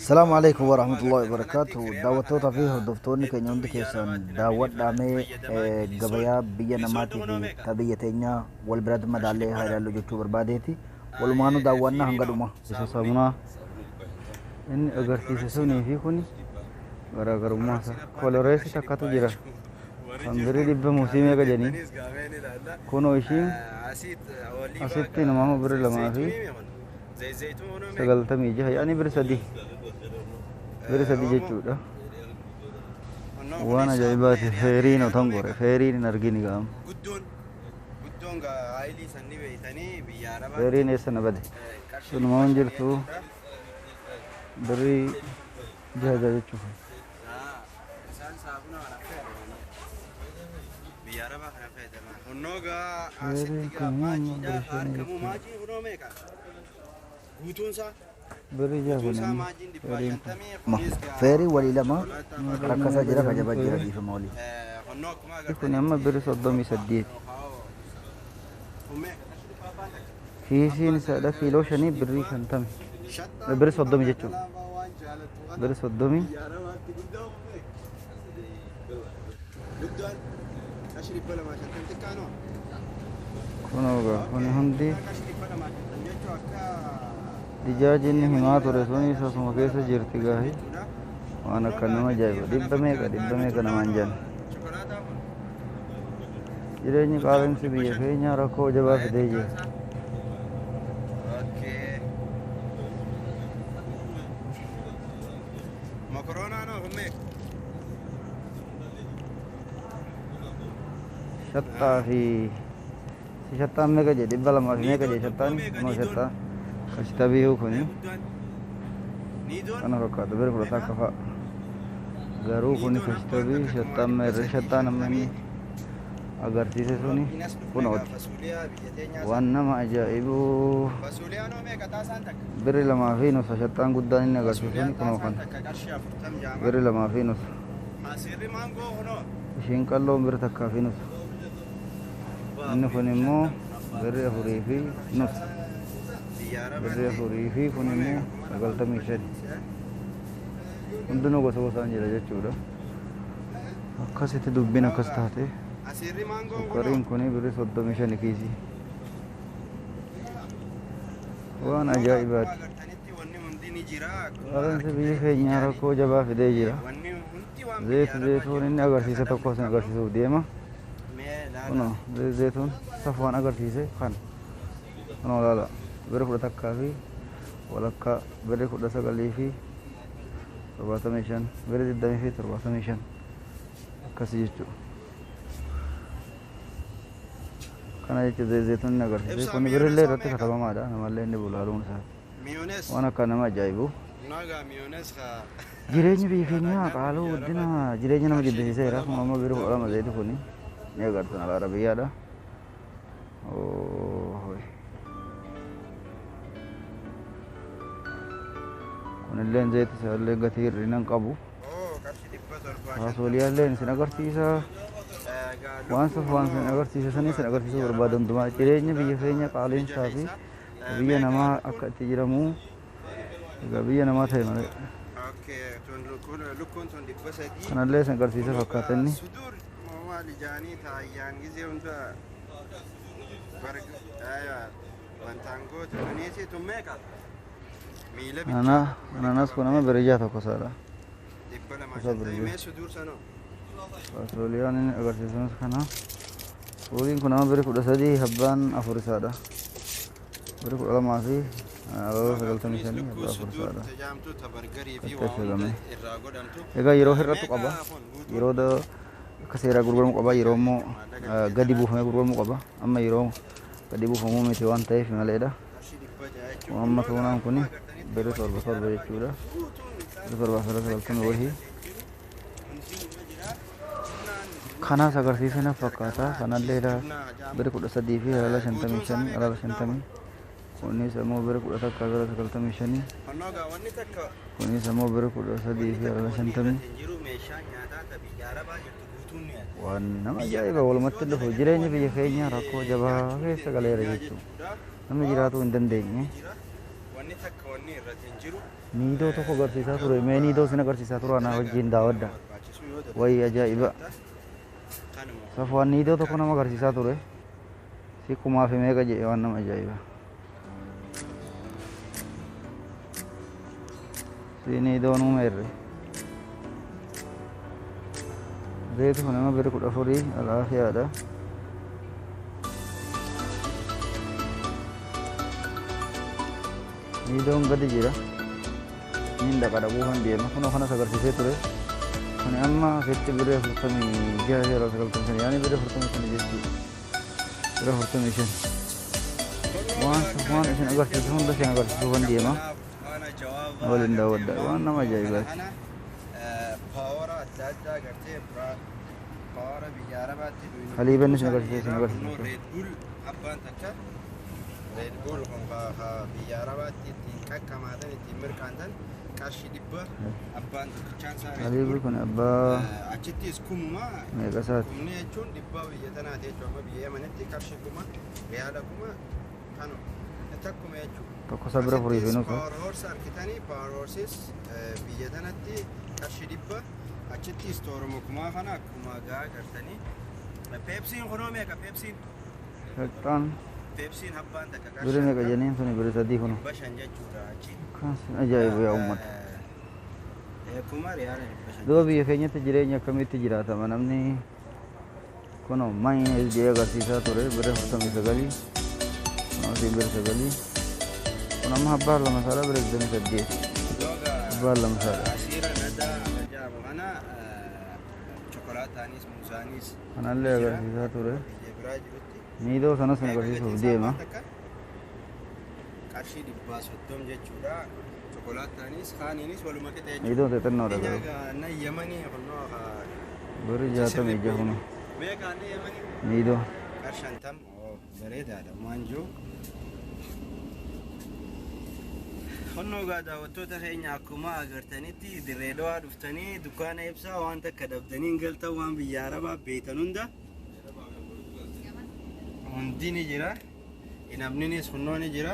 السلام عليكم ورحمة الله وبركاته. دعوتوتا فيه دفتوني كن يوم دكيسان دعوت دامي قبايا بيا نماتي في تبية تينيا والبرد مدالي هاي لالو جتو برباديتي والمانو دعوانا هنگدوما سامنا إن أگر تيسسوني في كوني gaarummaa koloreessi takkatu jira kan birii dhibba muusimee gajanii kunoo ishiin asitti namaama biri lamaa fi 96 yaani biri sadii jechuudha waan ajaa'ibaati feeriin otan gore feeriin hin argini gaam feeriin eessa na bade sunumaan jirtu birii jaha jechuudha feeri walii lama rakkasaa jira kajabaa jira dhiifama walii kun amma biri 38 kiisiin isaadha kiiloo 5 birrii 50 biri 30 jechuudha biri 30 kunoga kuni hundi dijaajinni himaa ture sun isasuma keessa jirti gaahi waan akka nama ajaa'iba dhibba meeqa namaan jedhan jireenyi qaala'insi biyya keenyaa rakkoo jabaa fidee jira shattaa fi shattaan meeqa jedhe dhibba lamaa fi meeqa jedhe shattaan kunoo shattaa kashita bihuu kuni kana fakkaata bira fudhataa akka fa'a garuu kuni kashita bihuu shattaan meerre shattaan amma inni agarsiise suni kunooti waan nama ajaa'ibu biri lamaa fi nusa shattaan guddaan inni agarsiise suni kunoo kana biri lamaa fi nusa ishiin qalloon biri takkaa fi nusa inni kun immoo birri 4 fi nusa birri 4 fi kun immoo 95 hundinuu gosa gosaan jira jechuudha akkasitti dubbiin akkas taate sukkariin kun birri 35 kiisii waan ajaa'ibaati qaala'insi biyya keenyaa rakkoo jabaa fidee jira zeetuun inni agarsiisa tokko isin agarsiisuuf deema kuno zeytuun safwaan agarsiise kan kuno laala bira 10 fi walakkaa bira 19 fi 75 bira 20 fi 75 akkasi jechuudha kana jechuudha zeytuun inni agarsiise kun birillee irratti katabamaadha namallee inni bulaaluun isaa waan akka nama ajaa'ibu jireenyi biyya keenyaa qaaluu guddina jireenya nama jibbisiiseera kun amma bira 12 zeyti kuni ini agartan ala Arabaa dah. Oh, kunilleen zeeti isaallee gatii hir'inaan qabu haasoliyaa illee isin agarsiisa waan sin agarsiisa sanii sin agarsiisuu barbaadamtumaa jireenya biyya keenya qaala'insaa fi biyya namaa akka itti jiramu egaa biyya namaa ta'e malee kanallee sin agarsiisa fakkaatanni lijani taayyan gizee hunda wantaangoo tuneesii tummeeqa miila ananas kun nama biriyyaa tokko saadha dhibba lama shantamii sudur sanoo patrooliyaan inni agarsiisanis kana suuriin kun nama biri 13 habbaan 4 isaadha biri 12 fi 95 habbaa 4 isaadha kattashagame egaa yeroo hir'atu qaba yeroo kaseera gurguramu qaba yeroo immoo gadi buufamee gurguramu qaba amma yeroo gadi buufamuu miti waan ta'eef maleedha amma tuunaan kun biri 7 jechuudha biri 7 wahii kanaas agarsiisana fakkaata kanalleedha biri 13 fi 55 kunis immoo biri 11 kunis immoo biri 13 fi 50 waan nama ajaa'iba walumatti dhufu jireenya biyya keenya rakkoo jabaa keessa galeera jechuudha namni jiraatu hin dandeenye wanni takka wanni irratti hin jiru niidoo tokko agarsiisaa ture mee niidoo sin agarsiisaa tura anaa wajjin daawwadha wayii ajaa'iba safwaan niidoo tokko nama agarsiisaa ture si kumaa fi meeqa jedhe waan nama ajaa'iba si niidoo numeerre reetu nama bira 14 alaafiyaadha niidoon gadi jira niin dhaqa dhabuufan deema kunoo kanas agarsiisee ture kuni amma asitti bira 46 yeroo 90 yaani bira 45 jechuudha bira 45 waan isin agarsiisu hunda isin agarsiisuufan deema waliin daawwadha waan nama ajaa'ibaati haliiban isin agarsiisu Red Bull kun biyya Arabaatti ittiin qaqqamaatan ittiin mirkaantan qarshii 100 abbaan tokkichaan isaa haliibi kun abbaa achittis kumuma meeqasaati kumni jechuun 100 biyya tanaati jechuudha amma biyya Yemenitti qarshii kuma riyaala kuma kanu takkuma jechuudha tokko sabira furii fi nuusa power horse arkitanii power horses biyya tanatti qarshii 100 achittis tooruma kumaa kana akkuma gaa gartanii Pepsiin kunoo meeqa Pepsiin Shaqxaan Pepsiin habbaan takka qarshii bira meeqa jenneen suni bira sadii kunu bashan jechuudha achi kan ajaa'ibu yaa ummata kuma riyaala bashan duuba biyya keenyatti jireenya akkamitti jiraatama namni kunoo maayinii jee agarsiisaa ture bira 49 kunoo bira 9 kun amma abbaan lama saadha bira 28 abbaan lama saadha asiira nadaa ajaa'ibu kana chokolaataanis muusaanis kanallee agarsiisaa ture biyya biraa jirutti niidoo sanas kan agarsiisuuf deema qarshii 130 jechuudha chokolaataanis kaaniinis waluma qixa jechuudha niidoo xixinnoodha na Yemanii kunoo bari 66 kunu meeqa na Yemanii niidoo qarshii 50 bareedaadha maanjoo Honnoo gaa daawwattoota keenya akkuma agartanitti dirree dhawaa dhuftanii dukkaana ibsaa waan takka dhabdanii galtan waan biyya Arabaa beektan hunda hundi ni jira namninis hunnoo ni jira